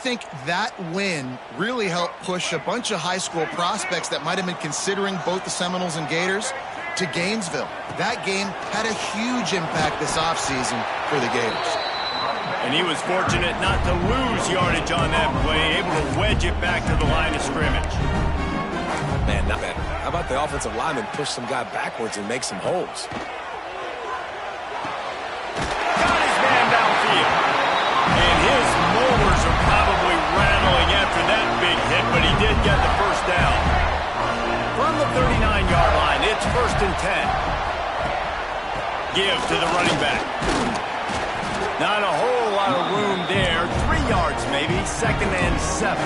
think that win really helped push a bunch of high school prospects that might have been considering both the Seminoles and Gators to Gainesville. That game had a huge impact this offseason for the Gators. And he was fortunate not to lose yardage on that play, able to wedge it back to the line of scrimmage. Man, not bad. How about the offensive lineman push some guy backwards and make some holes? Got his man downfield. And his molars are probably rattling after that big hit, but he did get the first down. From the 39-yard line, it's 1st and 10. Give to the running back. Not a whole lot of room there. 3 yards maybe, 2nd and 7.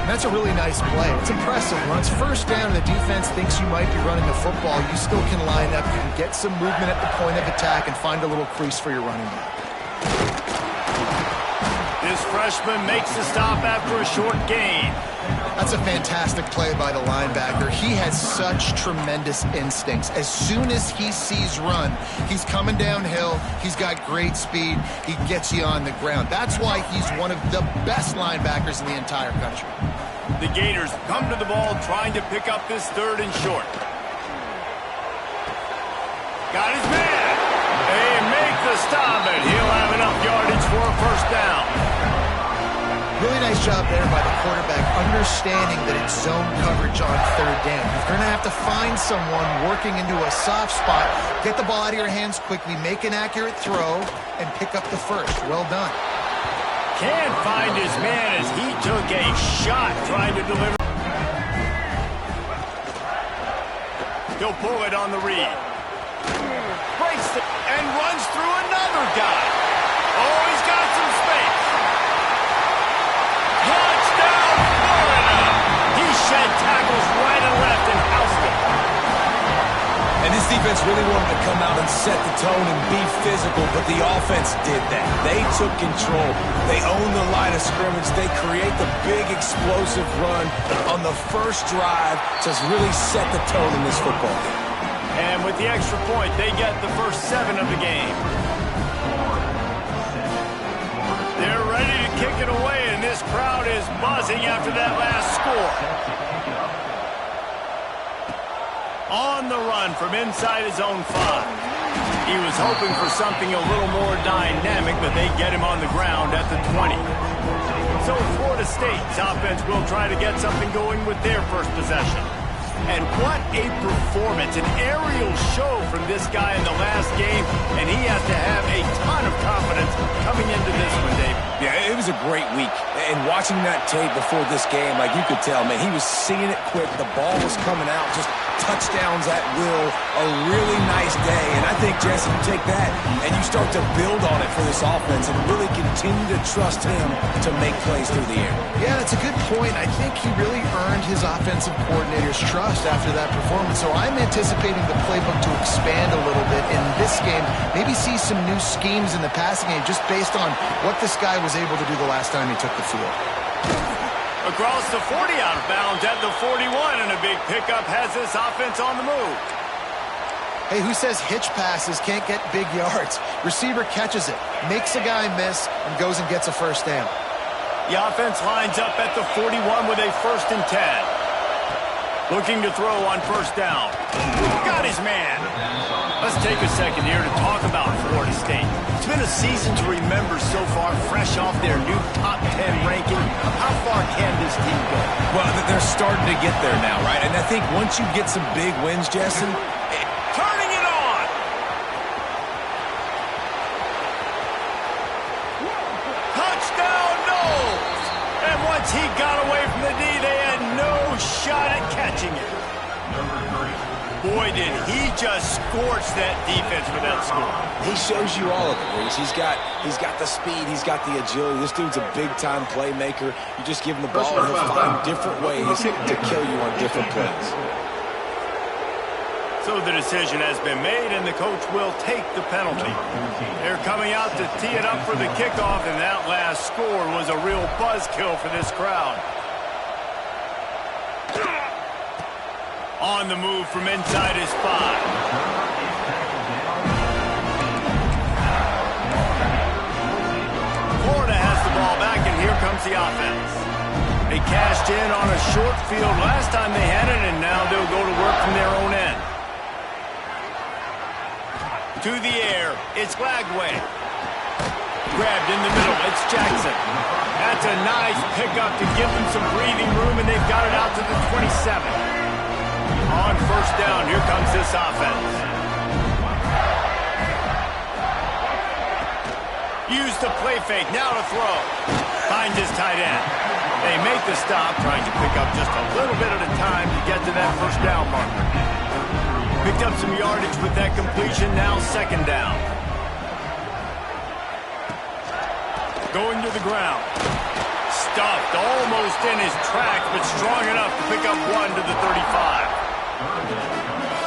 That's a really nice play. It's impressive. Once first down and the defense thinks you might be running the football, you still can line up. You can get some movement at the point of attack and find a little crease for your running back. This freshman makes the stop after a short gain. That's a fantastic play by the linebacker. He has such tremendous instincts. As soon as he sees run, he's coming downhill. He's got great speed. He gets you on the ground. That's why he's one of the best linebackers in the entire country. The Gators come to the ball trying to pick up this 3rd and short. Got his man. They make the stop, and he'll have enough yardage for a first down. Really nice job there by the quarterback, understanding that it's zone coverage on 3rd down. You're going to have to find someone working into a soft spot, get the ball out of your hands quickly, make an accurate throw, and pick up the first. Well done. Can't find his man as he took a shot trying to deliver. He'll pull it on the read. Breaks it and runs through another guy. Oh, he's got some space. Touchdown, Florida! He shed tackles right and left and housed it. And this defense really wanted to come out and set the tone and be physical, but the offense did that. They took control. They owned the line of scrimmage. They create the big explosive run on the first drive to really set the tone in this football game. And with the extra point, they get the first 7 of the game. They're ready to kick it away, and this crowd is buzzing after that last score. On the run from inside his own 5. He was hoping for something a little more dynamic, but they get him on the ground at the 20. So Florida State's offense will try to get something going with their first possession. And what a performance, an aerial show from this guy in the last game, and he has to have a ton of confidence coming into this one, Dave. Yeah, it was a great week. And watching that tape before this game, like you could tell, man, he was seeing it quick. The ball was coming out, just touchdowns at will. A really nice day. And I think, Jesse, you take that and you start to build on it for this offense and really continue to trust him to make plays through the air. Yeah, that's a good point. I think he really earned his offensive coordinator's trust after that performance. So I'm anticipating the playbook to expand a little bit in this game. Maybe see some new schemes in the passing game just based on what this guy was able to do the last time he took the field. Across the 40 out of bounds at the 41, and a big pickup has this offense on the move. Hey, who says hitch passes can't get big yards? Receiver catches it, makes a guy miss, and goes and gets a first down. The offense lines up at the 41 with a 1st and 10. Looking to throw on first down. Got his man. Let's take a second here to talk about Florida State. It's been a season to remember so far, fresh off their new top 10 ranking. How far can this team go? Well, they're starting to get there now, right? And I think once you get some big wins, Jesse, turning it on. Touchdown, Knowles. And once he got away from the D, they had no shot at catching it. Boy, did he just scorch that defense with that score. he shows you all of it, Reese. He's got the speed, he's got the agility. This dude's a big-time playmaker. You just give him the ball, and he'll find different ways to kill you on different plays. So the decision has been made, and the coach will take the penalty. They're coming out to tee it up for the kickoff, and that last score was a real buzzkill for this crowd. On the move from inside his 5. Florida has the ball back, and here comes the offense. They cashed in on a short field last time they had it, and now they'll go to work from their own end. To the air, it's Lagway. Grabbed in the middle, it's Jackson. That's a nice pickup to give them some breathing room, and they've got it out to the 27. On first down, here comes this offense. Use the play fake, now to throw. Finds his tight end. They make the stop, trying to pick up just a little bit at a time to get to that first down marker. Picked up some yardage with that completion, now second down. Going to the ground. Stuffed almost in his tracks, but strong enough to pick up one to the 35.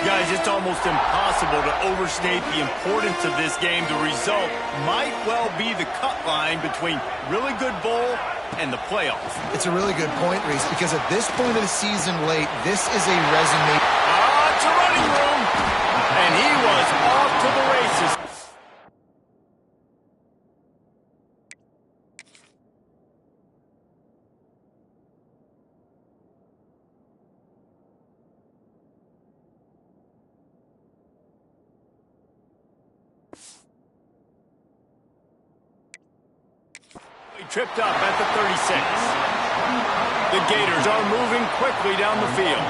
Guys, it's almost impossible to overstate the importance of this game. The result might well be the cut line between really good bowl and the playoffs. It's a really good point, Reese, because at this point of the season late, this is a resume. It's a running room, and he was off to the races. Tripped up at the 36. The Gators are moving quickly down the field.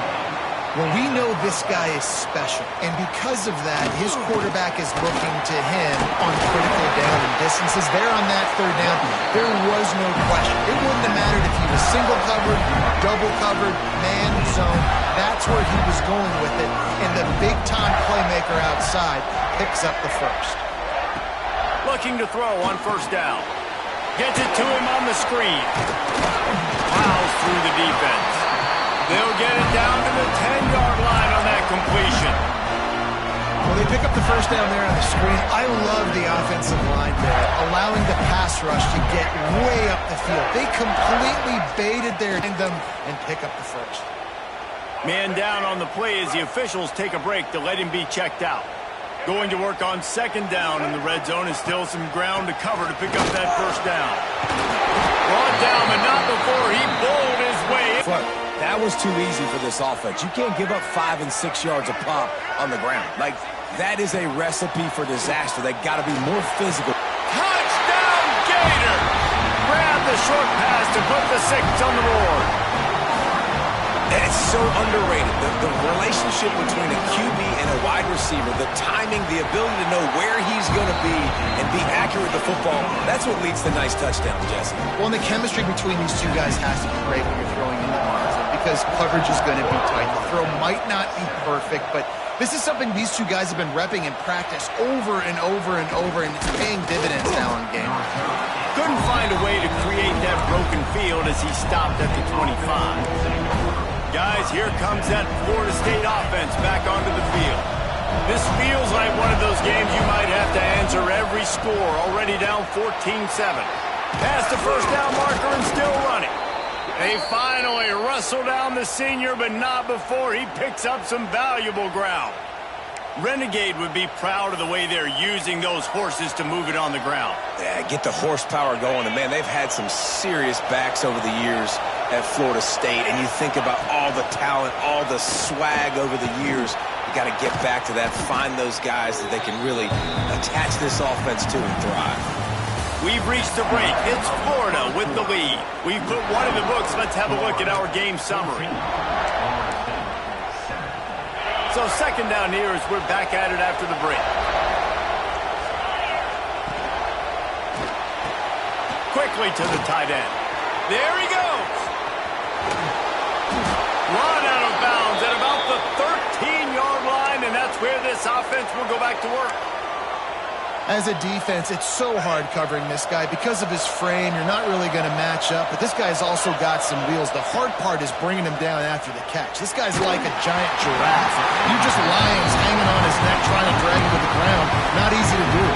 Well, we know this guy is special, and because of that, his quarterback is looking to him on critical down and distances. There on that third down, there was no question. It wouldn't have mattered if he was single covered, double covered, man zone. That's where he was going with it, and the big-time playmaker outside picks up the first. Looking to throw on first down. Gets it to him on the screen. Plows through the defense. They'll get it down to the 10-yard line on that completion. Well, they pick up the first down there on the screen. I love the offensive line there, allowing the pass rush to get way up the field. They completely baited their them and pick up the first. Man down on the play as the officials take a break to let him be checked out. Going to work on second down in the red zone, and still some ground to cover to pick up that first down. Brought down, but not before he bowled his way in. That was too easy for this offense. You can't give up 5 and 6 yards a pop on the ground. Like, that is a recipe for disaster. They got to be more physical. Touchdown, Gator! Grab the short pass to put the 6 on the board. It's so underrated. The relationship between a QB and a wide receiver, the timing, the ability to know where he's going to be and be accurate with the football, that's what leads to nice touchdowns, Jesse. Well, and the chemistry between these two guys has to be great when you're throwing in the margin because coverage is going to be tight. The throw might not be perfect, but this is something these two guys have been repping in practice over and over and over, and it's paying dividends now in game. Couldn't find a way to create that broken field as he stopped at the 25. Guys, here comes that Florida State offense back onto the field. This feels like one of those games you might have to answer every score, already down 14-7. Past the first down marker and still running. They finally wrestle down the senior, but not before he picks up some valuable ground. Renegade would be proud of the way they're using those horses to move it on the ground. Yeah, get the horsepower going. And, man, they've had some serious backs over the years at Florida State. And you think about all the talent, all the swag over the years. You got to get back to that, find those guys that they can really attach this offense to and thrive. We've reached the break. It's Florida with the lead. We've put one in the books. Let's have a look at our game summary. So second down here as we're back at it after the break. Quickly to the tight end. There he goes. Run out of bounds at about the 13-yard line, and that's where this offense will go back to work. As a defense, it's so hard covering this guy. Because of his frame, you're not really going to match up, but this guy's also got some wheels. The hard part is bringing him down after the catch. This guy's like a giant giraffe. You're just lions hanging on his neck trying to drag him to the ground. Not easy to do.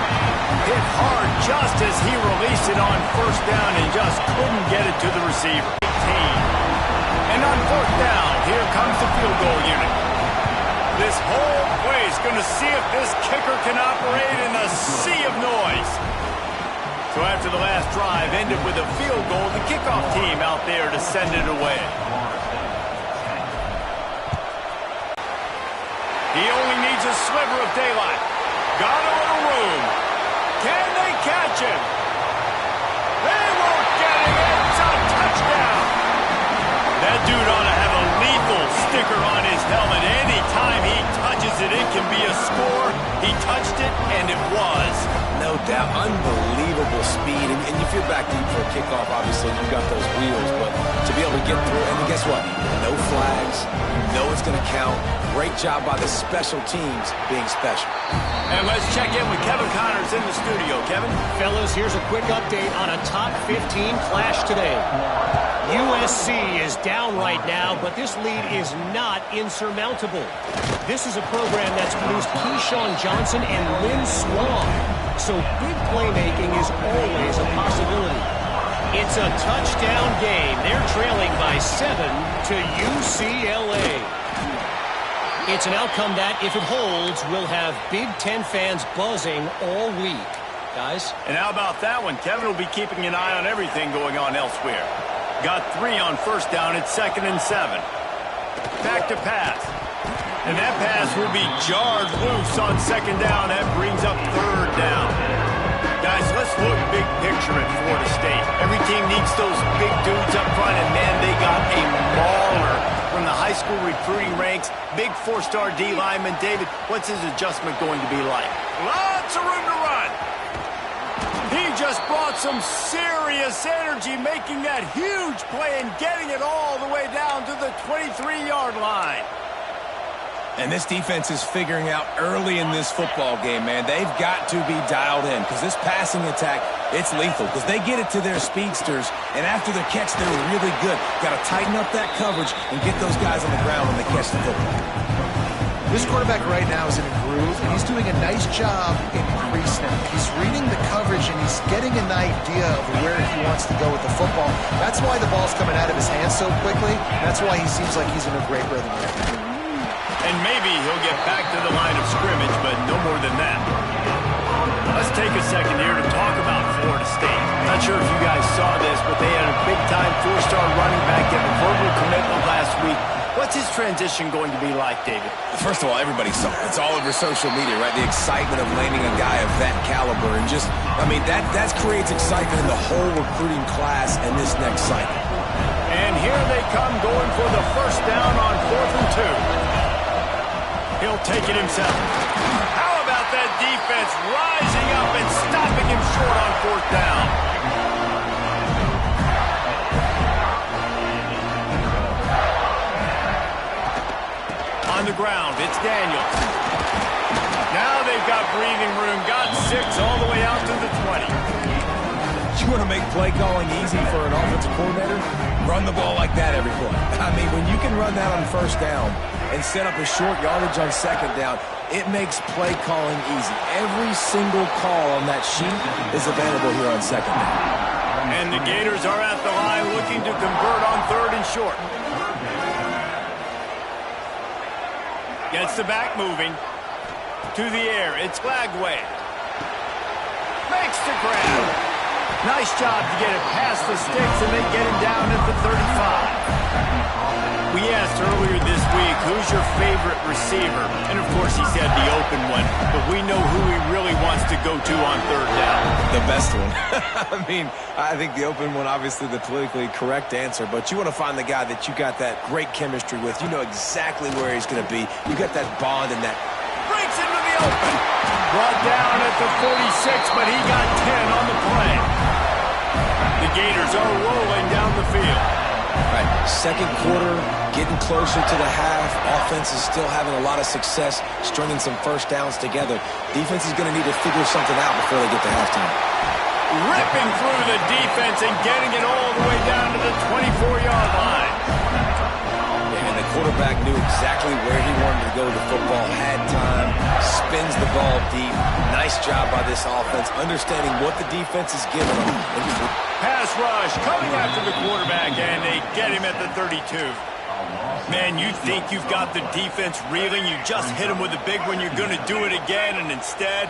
Hit hard just as he released it on first down and just couldn't get it to the receiver. 18. And on fourth down, here comes the field goal unit. This whole place going to see if this kicker can operate in a sea of noise. So after the last drive ended with a field goal, the kickoff team out there to send it away. He only needs a sliver of daylight. Got a little room. Can they catch him? They won't get it. It's a touchdown. That dude ought to have a lethal sticker on his helmet. Anytime he touches it, it can be a score. He touched it, and it was. No doubt. Unbelievable speed. And if you're back deep for a kickoff, obviously, you've got those wheels. But to be able to get through, and guess what? No flags. You know it's going to count. Great job by the special teams being special. And let's check in with Kevin Connors in the studio. Kevin? Fellas, here's a quick update on a top 15 clash today. USC is down right now, but this lead is not insurmountable. This is a program that's produced Keyshawn Johnson and Lynn Swann, so big playmaking is always a possibility. It's a touchdown game. They're trailing by 7 to UCLA. It's an outcome that, if it holds, will have Big Ten fans buzzing all week. Guys? And how about that one? Kevin will be keeping an eye on everything going on elsewhere. Got 3 on first down. It's 2nd and 7. Back to pass. And that pass will be jarred loose on 2nd down. That brings up 3rd down. Guys, let's look big picture at Florida State. Every team needs those big dudes up front, and man, they got a mauler from the high school recruiting ranks. Big 4-star D lineman. David, what's his adjustment going to be like? Lots of room to run. He just brought some serious energy, making that huge play and getting it all the way down to the 23-yard line. And this defense is figuring out early in this football game, man. They've got to be dialed in because this passing attack, it's lethal because they get it to their speedsters, and after their catch, they're really good. Got to tighten up that coverage and get those guys on the ground when they catch the football. This quarterback right now is in a groove, and he's doing a nice job in pre-snap. He's reading the coverage, and he's getting an idea of where he wants to go with the football. That's why the ball's coming out of his hands so quickly. That's why he seems like he's in a great rhythm here. And maybe he'll get back to the line of scrimmage, but no more than that. Let's take a second here to talk about Florida State. Not sure if you guys saw this, but they had a big-time 4-star running back get a verbal commitment last week. What's his transition going to be like, David? First of all, everybody saw it. It's all over social media, right? The excitement of landing a guy of that caliber. And just, I mean, that creates excitement in the whole recruiting class in this next cycle. And here they come going for the first down on 4th and 2. He'll take it himself. How about that defense rising up and stopping him short on 4th down? On the ground, it's Daniels. Now they've got breathing room. Got 6 all the way out to the 20. You want to make play calling easy for an offensive coordinator? Run the ball like that every play. I mean, when you can run that on 1st down and set up a short yardage on 2nd down, it makes play calling easy. Every single call on that sheet is available here on 2nd down. And the Gators are at the line looking to convert on 3rd and short. Gets the back moving. To the air, it's Lagway. Makes the grab. Nice job to get it past the sticks, and they get him down at the 35. We asked earlier this week, who's your favorite receiver? And, of course, he said the open one, but we know who he really wants to go to on 3rd down. The best one. I mean, I think the open one, obviously the politically correct answer, but you want to find the guy that you got that great chemistry with. You know exactly where he's going to be. You got that bond and that. Breaks into the open. Brought down at the 46, but he got 10 on the play. The Gators are rolling down the field. Right, 2nd quarter, getting closer to the half. Offense is still having a lot of success, stringing some 1st downs together. Defense is going to need to figure something out before they get to halftime. Ripping through the defense and getting it all the way down to the 24-yard line. And the quarterback knew exactly where he wanted to go with the football, had time, spins the ball deep. Nice job by this offense, understanding what the defense is giving them. Pass rush coming after the quarterback, and they get him at the 32. Man, you think you've got the defense reeling. You just hit him with a big one. You're going to do it again, and instead,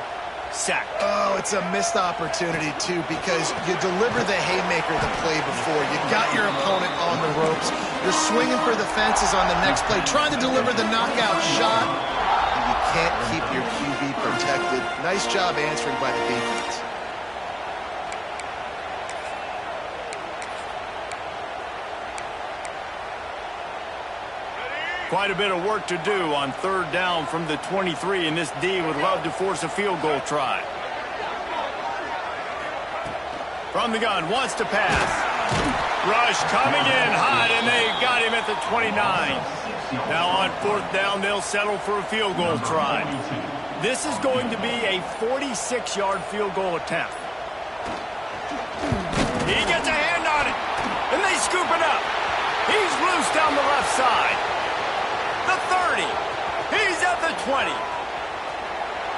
sacked. Oh, it's a missed opportunity, too, because you deliver the haymaker the play before. You got your opponent on the ropes. You're swinging for the fences on the next play, trying to deliver the knockout shot. And you can't keep your QB protected. Nice job answering by the defense. Quite a bit of work to do on third down from the 23, and this D would love to force a field goal try. From the gun, wants to pass. Rush coming in hot, and they got him at the 29. Now on fourth down, they'll settle for a field goal try. This is going to be a 46-yard field goal attempt. He gets a hand on it, and they scoop it up. He's loose down the left side. The 30. He's at the 20.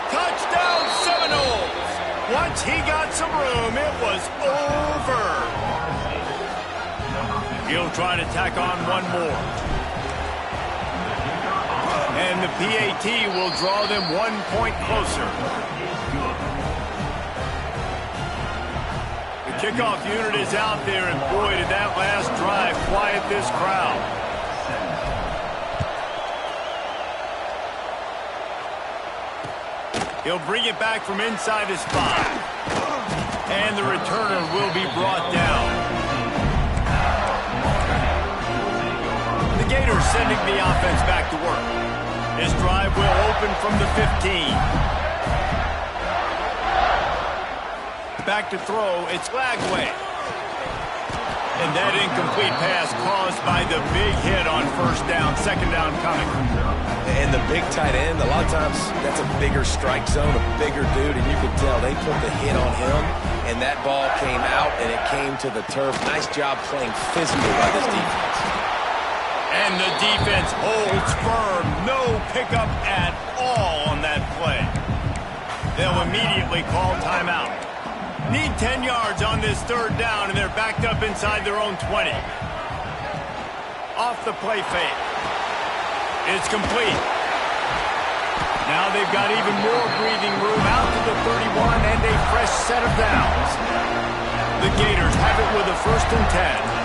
Touchdown Seminoles. Once he got some room, it was over. He'll try to tack on one more. And the PAT will draw them 1 point closer. The kickoff unit is out there, and boy, did that last drive quiet this crowd. He'll bring it back from inside his 5. And the returner will be brought down. The Gators sending the offense back to work. This drive will open from the 15. Back to throw, it's Lagway. And that incomplete pass caused by the big hit on first down, second down coming. And the big tight end, a lot of times that's a bigger strike zone, a bigger dude, and you can tell they put the hit on him, and that ball came out, and it came to the turf. Nice job playing physical by this defense. And the defense holds firm. No pickup at all on that play. They'll immediately call timeout. Need 10 yards on this third down, and they're backed up inside their own 20. Off the play fake. It's complete. Now they've got even more breathing room out to the 31 and a fresh set of downs. The Gators have it with a 1st and 10.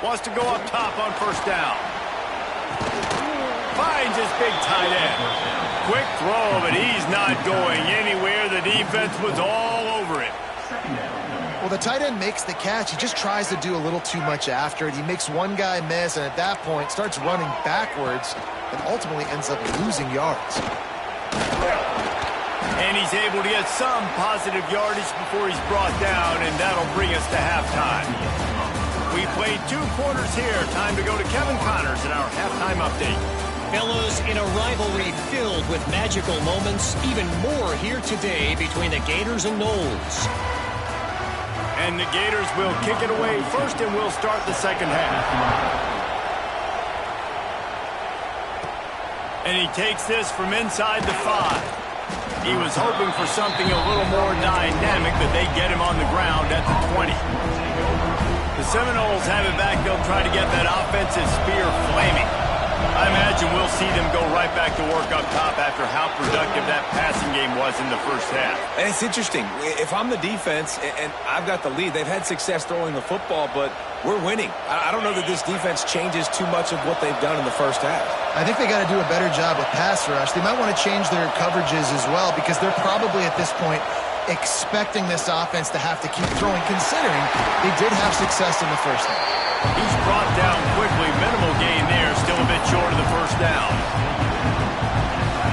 Wants to go up top on first down. Finds his big tight end. Quick throw, but he's not going anywhere. The defense was all over it. Well, the tight end makes the catch. He just tries to do a little too much after it. He makes one guy miss, and at that point starts running backwards and ultimately ends up losing yards. And he's able to get some positive yardage before he's brought down, and that'll bring us to halftime. We played 2 quarters here. Time to go to Kevin Connors in our halftime update. Fellas, in a rivalry filled with magical moments, even more here today between the Gators and Noles. And the Gators will kick it away first, and we'll start the second half. And he takes this from inside the 5. He was hoping for something a little more dynamic, but they get him on the ground at the 20. The Seminoles have it back. They'll try to get that offensive spear flaming. I imagine we'll see them go right back to work up top after how productive that passing game was in the first half. And it's interesting. If I'm the defense and I've got the lead, they've had success throwing the football, but we're winning. I don't know that this defense changes too much of what they've done in the first half. I think they got to do a better job with pass rush. They might want to change their coverages as well, because they're probably at this point expecting this offense to have to keep throwing, considering they did have success in the first half. He's brought down quickly. Minimal gain there. Still a bit short of the first down.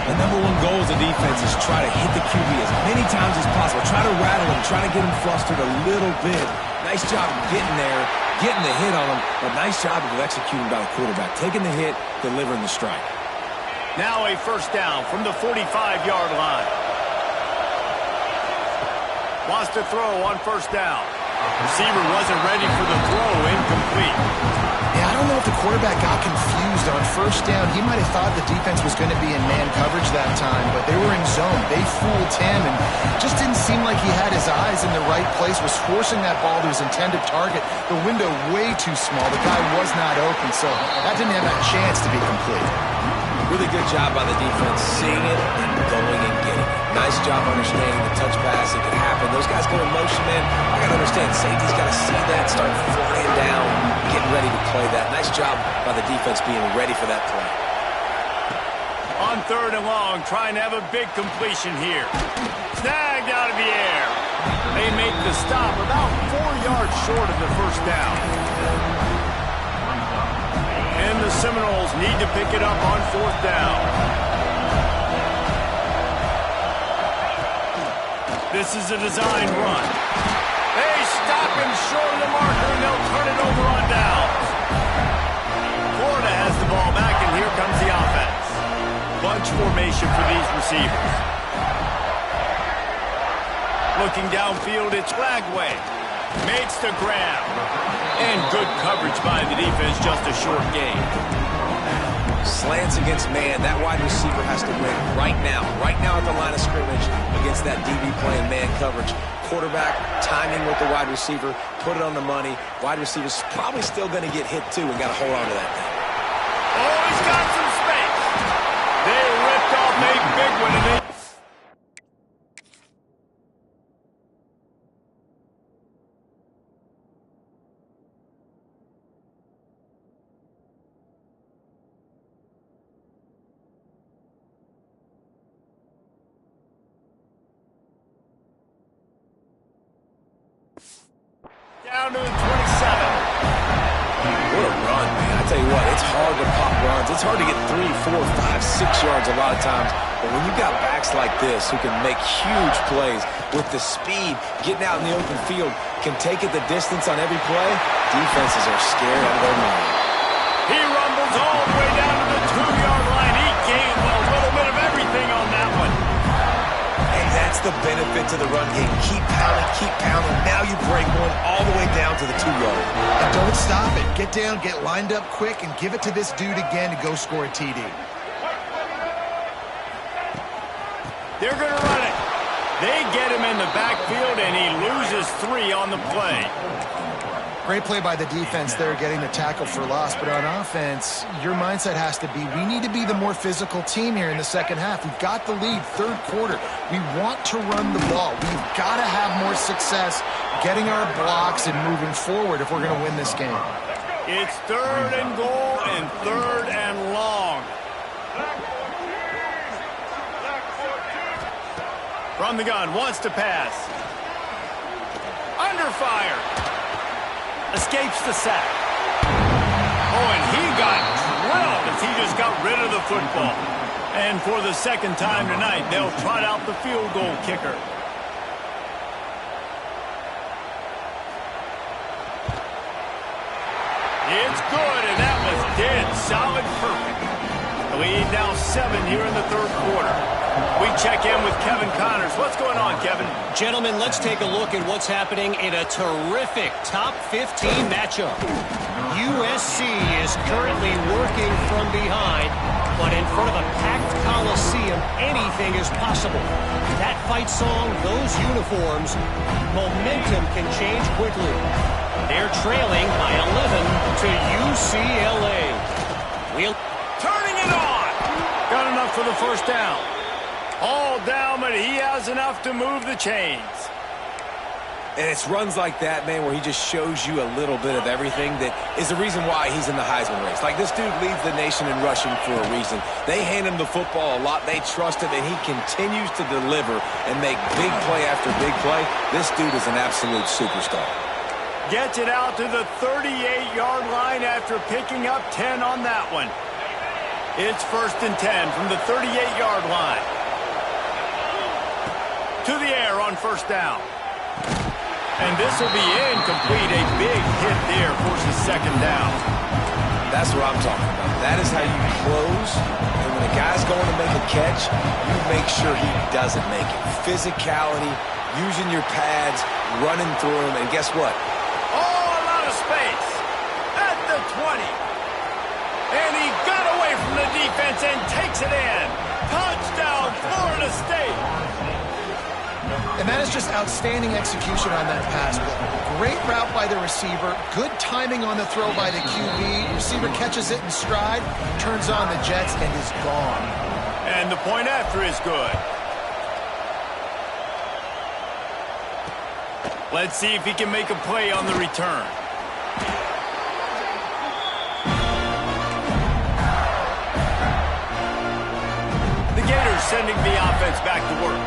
The number one goal as a defense is try to hit the QB as many times as possible. Try to rattle him. Try to get him flustered a little bit. Nice job getting there, getting the hit on him, but nice job of executing by the quarterback. Taking the hit, delivering the strike. Now a first down from the 45-yard line. Wants to throw on first down. Receiver wasn't ready for the throw, incomplete. Yeah, I don't know if the quarterback got confused on first down. He might have thought the defense was going to be in man coverage that time, but they were in zone. They fooled him and just didn't seem like he had his eyes in the right place, was forcing that ball to his intended target. The window way too small. The guy was not open, so that didn't have a chance to be complete. Really good job by the defense, seeing it and going and getting it. Nice job understanding the touch pass. It can happen. Those guys go in motion, man. I got to understand, safety's got to see that, start flying down, getting ready to play that. Nice job by the defense being ready for that play. On 3rd and long, trying to have a big completion here. Snagged out of the air. They make the stop about 4 yards short of the first down. And the Seminoles need to pick it up on 4th down. This is a design run. They stop him short of the marker, and they'll turn it over on downs. Florida has the ball back, and here comes the offense. Bunch formation for these receivers. Looking downfield, it's Flagway. Makes the grab. And good coverage by the defense, just a short gain. Slants against man. That wide receiver has to win right now at the line of scrimmage against that DB playing man coverage. Quarterback, timing with the wide receiver, put it on the money. Wide receiver's probably still going to get hit too and got to hold on to that thing. Oh, he's got some space. They ripped off a big one, and they... Down to the 27. What a run, man. I tell you what, it's hard to pop runs. It's hard to get 3, 4, 5, 6 yards a lot of times. But when you got backs like this who can make huge plays with the speed, getting out in the open field, can take it the distance on every play, defenses are scared out of their mind. He rumbles all the way down to the 2-yard line. He gained a little bit of everything on that one. That's the benefit to the run game. Keep pounding. Now you break one all the way down to the 2-yard. And don't stop it. Get down, get lined up quick, and give it to this dude again to go score a TD. They're going to run it. They get him in the backfield, and he loses 3 on the play. Great play by the defense there, getting the tackle for loss. But on offense, your mindset has to be, we need to be the more physical team here in the second half. We've got the lead, 3rd quarter. We want to run the ball. We've got to have more success getting our blocks and moving forward if we're going to win this game. It's 3rd and goal and 3rd and long. From the gun, wants to pass. Under fire. Escapes the sack. Oh, and he got drilled as he just got rid of the football. And for the 2nd time tonight, they'll trot out the field goal kicker. It's good, and that was dead solid perfect. The lead now 7 here in the 3rd quarter. We check in with Kevin Connors. What's going on, Kevin? Gentlemen, let's take a look at what's happening in a terrific top 15 matchup. USC is currently working from behind, but in front of a packed Coliseum, anything is possible. That fight song, those uniforms, momentum can change quickly. They're trailing by 11 to UCLA. Turning it on. Got enough for the first down. All down, but he has enough to move the chains. And it's runs like that, man, where he just shows you a little bit of everything that is the reason why he's in the Heisman race. Like, this dude leads the nation in rushing for a reason. They hand him the football a lot. They trust him, and he continues to deliver and make big play after big play. This dude is an absolute superstar. Gets it out to the 38-yard line after picking up 10 on that one. It's 1st and 10 from the 38-yard line. To the air on 1st down. And this will be incomplete. A big hit there forces 2nd down. That's what I'm talking about. That is how you close. And when a guy's going to make a catch, you make sure he doesn't make it. Physicality, using your pads, running through him, and guess what? Oh, a lot of space. At the 20. And that is just outstanding execution on that pass play. Great route by the receiver, good timing on the throw by the QB. Receiver catches it in stride, turns on the jets, and is gone. And the point after is good. Let's see if he can make a play on the return. The Gators sending the offense back to work.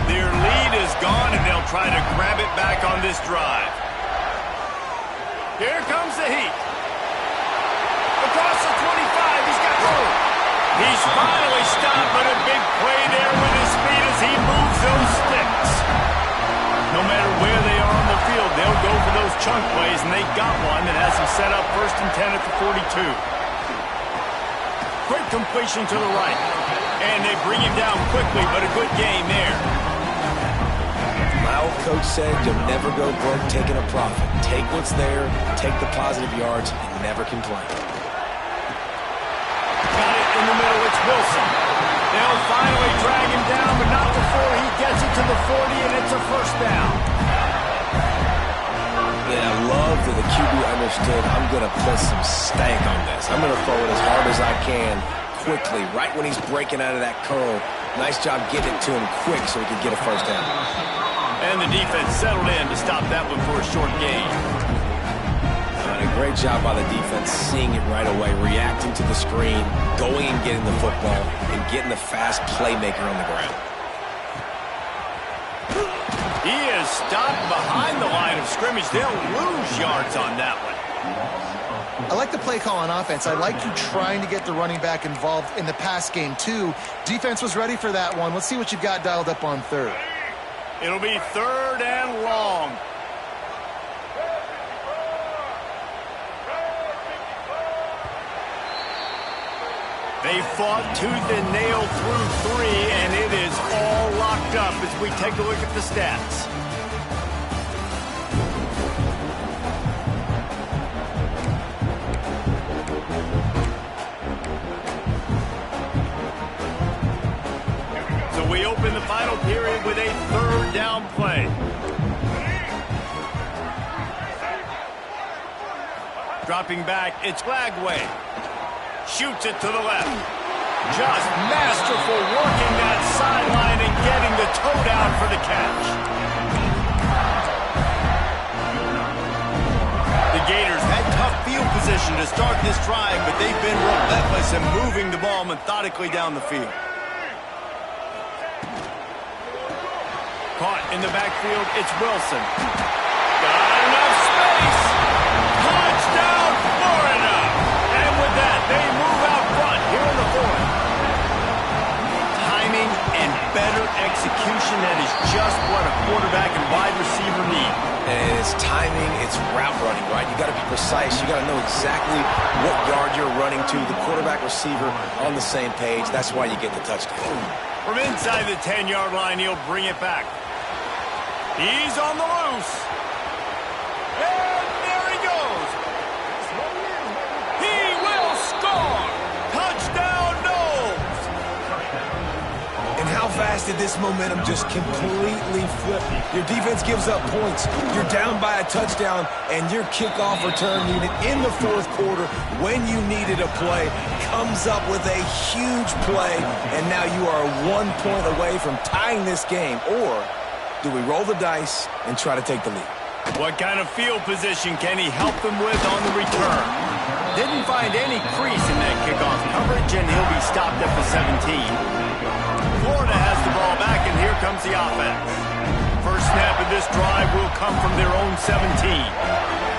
Their lead is gone, and they'll try to grab it back on this drive. Here comes the heat. Across the 25, he's got room. He's finally stopped, but a big play there with his feet as he moves those sticks. No matter where they are on the field, they'll go for those chunk plays, and they got one that has them set up 1st and 10 at the 42. Quick completion to the right. And they bring him down quickly, but a good game there. My old coach said you'll never go broke taking a profit. Take what's there, take the positive yards, and never complain. Got it in the middle, it's Wilson. They'll finally drag him down, but not before he gets it to the 40, and it's a 1st down. Yeah, I love that the QB understood I'm going to put some stank on this. I'm going to throw it as hard as I can quickly, right when he's breaking out of that curl. Nice job getting it to him quick so he could get a 1st down. And the defense settled in to stop that one for a short gain. A great job by the defense, seeing it right away, reacting to the screen, going and getting the football, and getting the fast playmaker on the ground. He is stopped behind the line of scrimmage. They'll lose yards on that one. I like the play call on offense. I like you trying to get the running back involved in the pass game, too. Defense was ready for that one. Let's see what you've got dialed up on 3rd. It'll be 3rd and long. They fought tooth and nail through 3, and it is all locked up as we take a look at the stats. So we open the final period with a 3rd down play. Dropping back, it's Glagway. Shoots it to the left. Just masterful working that sideline and getting the toe down for the catch. The Gators had tough field position to start this drive, but they've been relentless in moving the ball methodically down the field. Caught in the backfield, it's Wilson. Got enough space. Touchdown, Florida. And with that, they move out front here in the 4th. Timing and better execution, that is just what a quarterback and wide receiver need. And it's timing, it's route running, right? You got to be precise. You got to know exactly what yard you're running to. The quarterback receiver on the same page. That's why you get the touchdown. From inside the 10-yard line, he'll bring it back. He's on the loose. And there he goes. He will score. Touchdown, Knowles. And how fast did this momentum just completely flip? Your defense gives up points. You're down by a touchdown, and your kickoff return unit in the 4th quarter, when you needed a play, comes up with a huge play, and now you are 1 point away from tying this game. Or do we roll the dice and try to take the lead? What kind of field position can he help them with on the return? Didn't find any crease in that kickoff coverage, and he'll be stopped at the 17. Florida has the ball back, and here comes the offense. First snap of this drive will come from their own 17.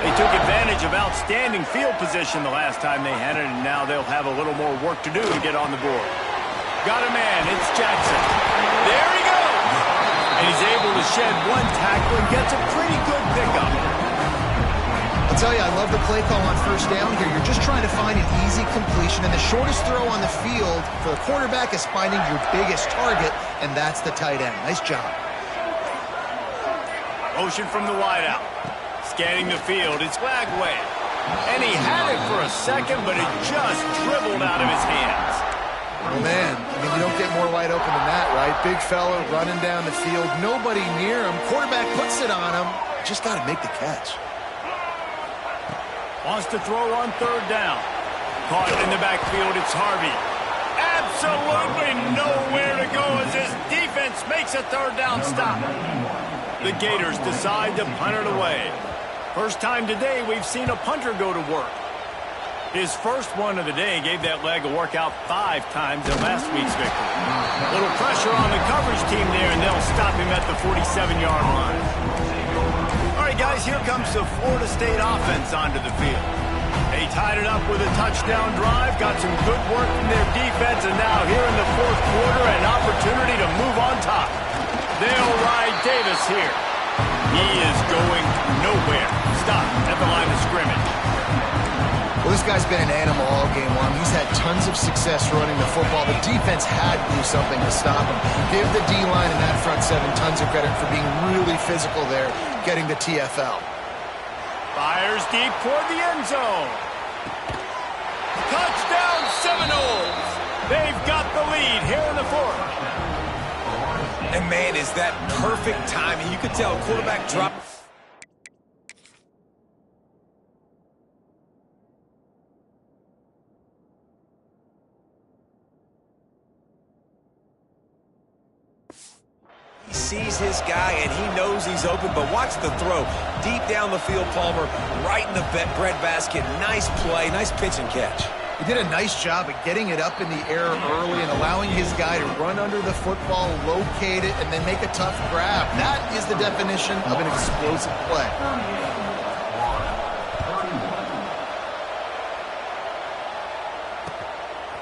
They took advantage of outstanding field position the last time they had it, and now they'll have a little more work to do to get on the board. Got a man, it's Jackson. There he goes! And he's able to shed one tackle and gets a pretty good pickup. I'll tell you, I love the play call on 1st down here. You're just trying to find an easy completion, and the shortest throw on the field for the quarterback is finding your biggest target, and that's the tight end. Nice job. Motion from the wideout. Scanning the field, it's Glagway. And he had it for a second, but it just dribbled out of his hands. Well, man, I mean, you don't get more wide open than that, right? Big fella running down the field, nobody near him. Quarterback puts it on him. Just got to make the catch. Wants to throw on third down. Caught in the backfield, it's Harvey. Absolutely nowhere to go as his defense makes a third down stop. The Gators decide to punt it away. First time today we've seen a punter go to work. His first one of the day gave that leg a workout 5 times in last week's victory. Little pressure on the coverage team there, and they'll stop him at the 47-yard line. All right, guys, here comes the Florida State offense onto the field. They tied it up with a touchdown drive, got some good work from their defense, and now here in the fourth quarter, an opportunity to move on top. They'll ride Davis here. He is going nowhere. Stop at the line of scrimmage. Well, this guy's been an animal all game long. He's had tons of success running the football. The defense had to do something to stop him. Give the D-line and that front seven tons of credit for being really physical there, getting the TFL. Fires deep toward the end zone. Touchdown Seminoles! They've got the lead here in the fourth. And, man, is that perfect timing. You could tell quarterback dropped. He sees his guy, and he knows he's open, but watch the throw. Deep down the field, Palmer, right in the breadbasket. Nice play, nice pitch and catch. He did a nice job of getting it up in the air early and allowing his guy to run under the football, locate it, and then make a tough grab. That is the definition of an explosive play.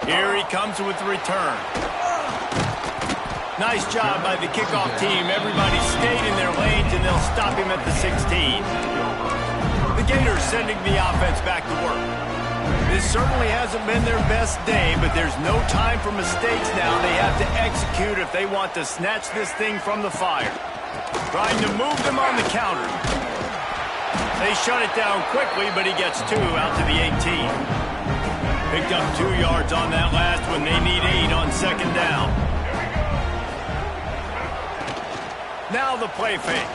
Here he comes with the return. Nice job by the kickoff team. Everybody stayed in their lanes, and they'll stop him at the 16. The Gators sending the offense back to work. This certainly hasn't been their best day, but there's no time for mistakes now. They have to execute if they want to snatch this thing from the fire. Trying to move them on the counter. They shut it down quickly, but he gets 2 out to the 18. Picked up 2 yards on that last one. They need 8 on second down. Now the play fake.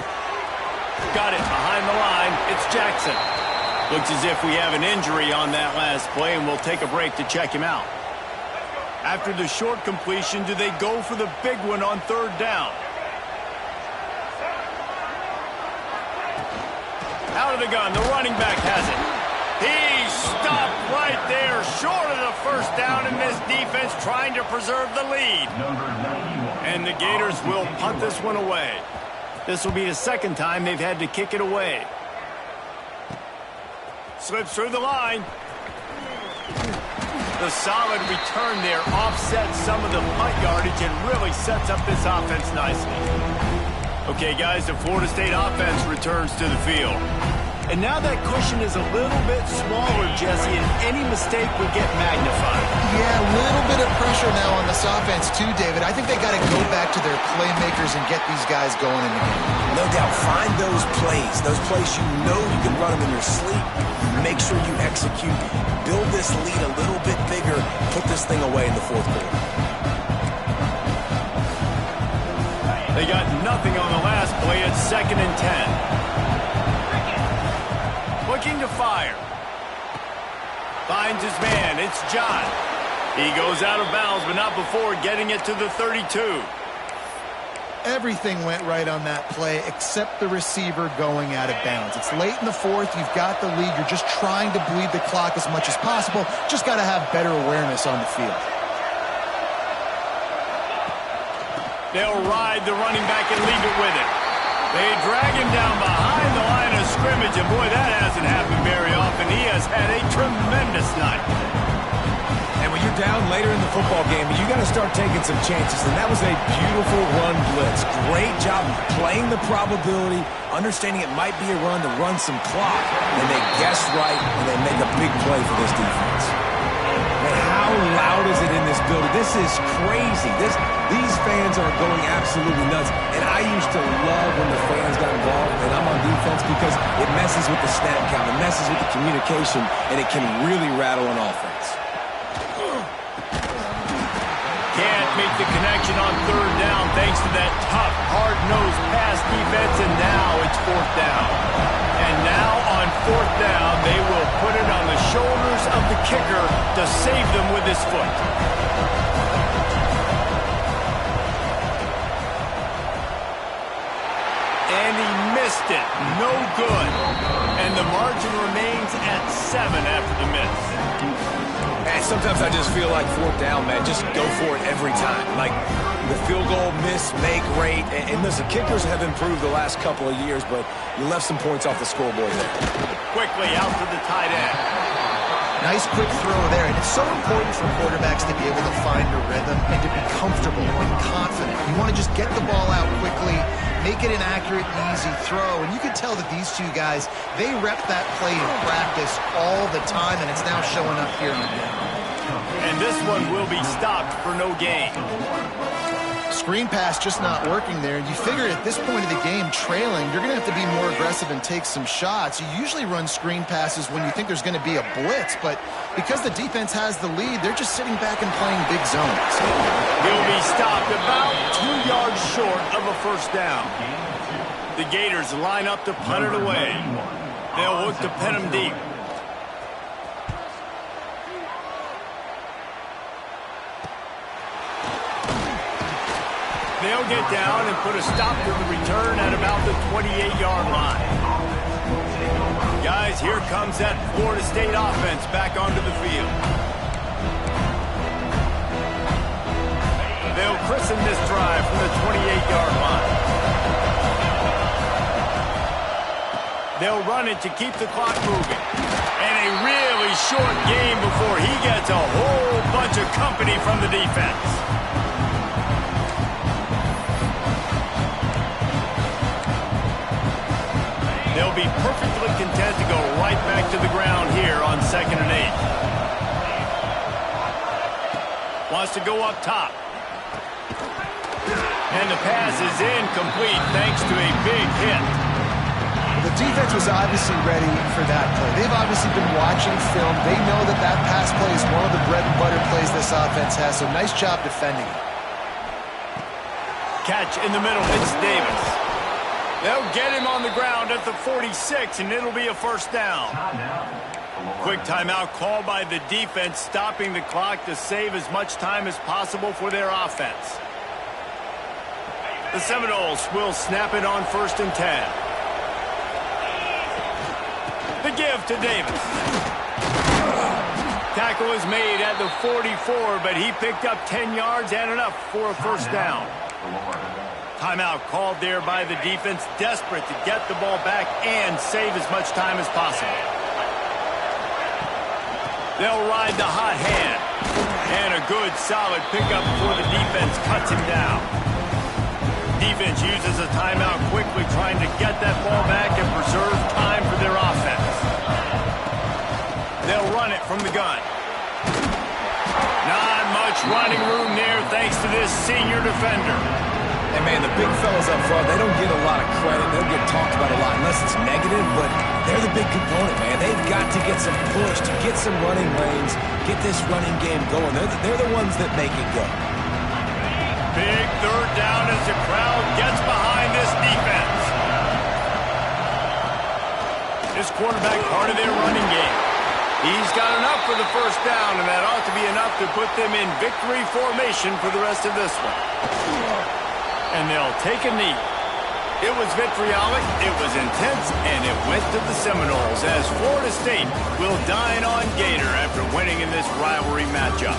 Got it behind the line. It's Jackson. Looks as if we have an injury on that last play, and we'll take a break to check him out. After the short completion, do they go for the big one on third down? Out of the gun, the running back has it. He stopped right there, short of the first down, and this defense trying to preserve the lead. And the Gators will punt this one away. This will be the second time they've had to kick it away. Slips through the line. The solid return there offsets some of the punt yardage and really sets up this offense nicely. Okay, guys, the Florida State offense returns to the field. And now that cushion is a little bit smaller, Jesse, and any mistake would get magnified. Yeah, a little bit of pressure now on this offense too, David. I think they got to go back to their playmakers and get these guys going in the game. No doubt. Find those plays you know you can run them in your sleep. Make sure you execute. Build this lead a little bit bigger. Put this thing away in the fourth quarter. They got nothing on the last play. It's 2nd and 10. Looking to fire. Finds his man. It's John. He goes out of bounds, but not before getting it to the 32. Everything went right on that play except the receiver going out of bounds. It's late in the fourth. You've got the lead. You're just trying to bleed the clock as much as possible. Just got to have better awareness on the field. They'll ride the running back and leave it with him. They drag him down behind the line of scrimmage, and boy, that hasn't happened very often. He has had a tremendous night. And when you're down later in the football game, you got to start taking some chances, and that was a beautiful run blitz. Great job playing the probability, understanding it might be a run to run some clock, and they guessed right, and they make a big play for this defense. Man, how loud is it in this building? This is crazy. These fans are going absolutely nuts. And I used to love when the fans got involved, and I'm on defense, because it messes with the snap count, it messes with the communication, and it can really rattle an offense. can't make the connection on third down thanks to that tough, hard-nosed pass defense, and now it's fourth down. And now on fourth down, they will put it on the shoulders of the kicker to save them with his foot. And he missed it. No good. And the margin remains at 7 after the miss. And sometimes I just feel like fourth down, man, just go for it every time. Like the field goal miss, make rate. And listen, kickers have improved the last couple of years, but you left some points off the scoreboard there. Quickly out to the tight end. Nice quick throw there, and it's so important for quarterbacks to be able to find a rhythm and to be comfortable and confident. You want to just get the ball out quickly, make it an accurate and easy throw, and you can tell that these two guys, they rep that play in practice all the time, and it's now showing up here in the game. And this one will be stopped for no gain. Screen pass just not working there. You figure at this point of the game, trailing, you're going to have to be more aggressive and take some shots. You usually run screen passes when you think there's going to be a blitz, but because the defense has the lead, they're just sitting back and playing big zones. He'll be stopped about 2 yards short of a first down. The Gators line up to punt it away. They'll look to pin him deep. They'll get down and put a stop to the return at about the 28-yard line. Guys, here comes that Florida State offense back onto the field. They'll christen this drive from the 28-yard line. They'll run it to keep the clock moving. And a really short game before he gets a whole bunch of company from the defense. They'll be perfectly content to go right back to the ground here on 2nd and 8. Wants to go up top. And the pass is incomplete thanks to a big hit. The defense was obviously ready for that play. They've obviously been watching film. They know that that pass play is one of the bread and butter plays this offense has, so nice job defending it. Catch in the middle. It's Davis. They'll get him on the ground at the 46, and it'll be a first down. Quick timeout called by the defense, stopping the clock to save as much time as possible for their offense. The Seminoles will snap it on 1st and 10. The give to Davis. Tackle is made at the 44, but he picked up 10 yards and enough for a first down. Timeout called there by the defense, desperate to get the ball back and save as much time as possible. They'll ride the hot hand. And a good, solid pickup before the defense cuts him down. Defense uses a timeout quickly, trying to get that ball back and preserve time for their offense. They'll run it from the gun. Not much running room there thanks to this senior defender. And, man, the big fellas up front, they don't get a lot of credit. They'll get talked about a lot unless it's negative, but they're the big component, man. They've got to get some push, to get some running lanes, get this running game going. They're the ones that make it go. Big third down as the crowd gets behind this defense. This quarterback part of their running game. He's got enough for the first down, and that ought to be enough to put them in victory formation for the rest of this one. And they'll take a knee. It was vitriolic, it was intense, and it went to the Seminoles as Florida State will dine on Gator after winning in this rivalry matchup.